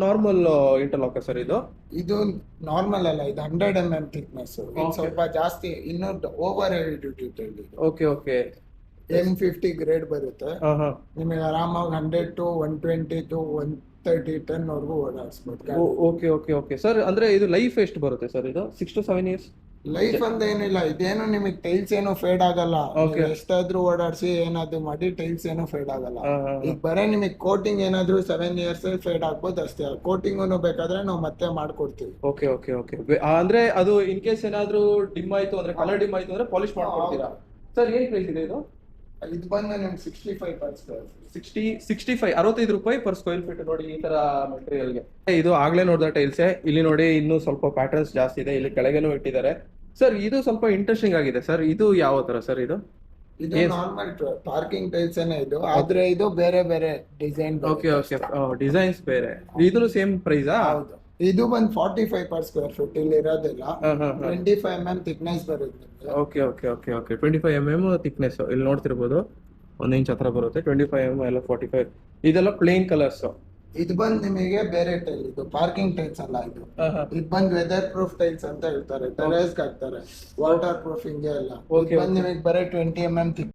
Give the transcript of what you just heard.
Normal ಇಂಟರ್ಲಾಕರ್ sir ಇದು? ಇದು normal ಅಲ್ಲ, ಇದು 100 mm ಥಿಕ್ನೆಸ್. ಇದು Okay. ಸ್ವಲ್ಪ ಜಾಸ್ತಿ, ಇನ್ನು ಓವರ್ ಹೆವಿ ಡ್ಯೂಟಿ ಟೈಲ್ ಇದು. Okay okay. M50 ಗ್ರೇಡ್ ಬರುತ್ತೆ. ನಿಮಗೆ ಆರಾಮಾಗಿ 100 to 120 to 130 ಟನ್ ವರೆಗೂ ಓಡಾಡಿಸ್ಬೋದು. Okay okay okay sir. ಅಂದ್ರೆ ಇದು ಲೈಫ್ ಎಷ್ಟು ಬರುತ್ತೆ ಸರ್ ಇದು? 6 to 7 years ಲೈಫ್ ಅಂತ ಏನಿಲ್ಲ, ಇದೇನು ನಿಮಗೆ ಟೈಲ್ಸ್ ಏನು ಫೇಡ್ ಆಗಲ್ಲ. Okay. ನೀವು ಎಷ್ಟಾದ್ರೂ ಓಡಾಡಿಸಿ ಏನಾದ್ರು ಮಾಡಿ ಟೈಲ್ಸ್ ಏನು ಫೇಡ್ ಆಗಲ್ಲ. ಹಾ. ಈಗ ಬರೇ ನಿಮಗೆ ಕೋಟಿಂಗ್ ಏನಾದ್ರು 7 years ಫೇಡ್ ಆಗ್ಬೋದು ಅಷ್ಟೇ. ಕೋಟಿಂಗ್ ಬೇಕಾದ್ರೆ ನಾವು ಮತ್ತೆ ಮಾಡ್ಕೊಡ್ತೀವಿ. Okay okay okay. ಅಂದ್ರೆ ಅದು ಇನ್ ಕೇಸ್ ಏನಾದ್ರು ಡಿಮ್ ಆಯ್ತು ಅಂದ್ರೆ, ಕಲರ್ ಡಿಮ್ ಆಯ್ತು ಅಂದ್ರೆ ಪಾಲಿಶ್ ಮಾಡ್ಕೊಡ್ತೀರಾ ಸರ್? ಏನ್ ಪ್ರೈಸ್ ಇದೆ ಇದು? ಇದು ಬಂದು ನಿಮ್ಗೆ 65 per square feet. 65 65 ರೂಪಾಯಿ ಪರ್ ಸ್ಕ್ವೇರ್ ಫೀಟ್. ನೋಡಿ ಈ ತರ ಮೆಟೀರಿಯಲ್ಗೆ. ಇದು ಆಗ್ಲೇ ನೋಡಿದ ಟೈಲ್ಸ್. ಇಲ್ಲಿ ನೋಡಿ ಇನ್ನೂ ಸ್ವಲ್ಪ ಪ್ಯಾಟರ್ನ್ಸ್ ಜಾಸ್ತಿ ಇದೆ. ಇಲ್ಲಿ ಕೆಳಗೆನೂ ಇಟ್ಟಿದ್ದಾರೆ ಸರ್. ಇದು ಸ್ವಲ್ಪ ಇಂಟ್ರೆಸ್ಟಿಂಗ್ ಆಗಿದೆ ಸರ್. ಇದು ಯಾವ ತರ ಸರ್ ಇದು? ಇದು ನಾರ್ಮಲ್ ಪಾರ್ಕಿಂಗ್ ಟೈಲ್ಸ್ ಏನೇ ಇದು, ಆದ್ರೆ ಇದು ಬೇರೆ ಬೇರೆ ಡಿಸೈನ್. Okay okay. ಡಿಸೈನ್ಸ್ ಬೇರೆ. ಇದು ಸೇಮ್ ಪ್ರೈಸಾ? ಹೌದು. ಇದು ಬಂದು 45 per square feet. ಇಲ್ಲಿ ಇರೋದಿಲ್ಲ. 25 mm ಥಿಕ್ನೆಸ್ ಬರುತ್ತೆ. Okay okay okay okay. 25 mm thickness ಇಲ್ಲಿ ನೋಡ್ತಿರ್ಬೋದು. 1 ಇಂಚ್ ಹತ್ರ ಬರುತ್ತೆ. 25 mm ಎಲ್ಲ 45. ಇದೆಲ್ಲ ಪ್ಲೇನ್ ಕಲರ್ಸ್. ಇದು ಬಂದು ನಿಮಗೆ ಬೇರೆ ಟೈಲ್, ಇದು ಪಾರ್ಕಿಂಗ್ ಟೈಲ್ಸ್ ಅಲ್ಲ. ಇದು ಬಂದು ವೆದರ್ ಪ್ರೂಫ್ ಟೈಲ್ಸ್ ಅಂತ ಹೇಳ್ತಾರೆ. ಟೆರೇಸ್ ಹಾಕ್ತಾರೆ, ವಾಟರ್ ಪ್ರೂಫಿಂಗ್ ಎಲ್ಲ. ಬಂದು ನಿಮಗೆ ಬರೀ 20 mm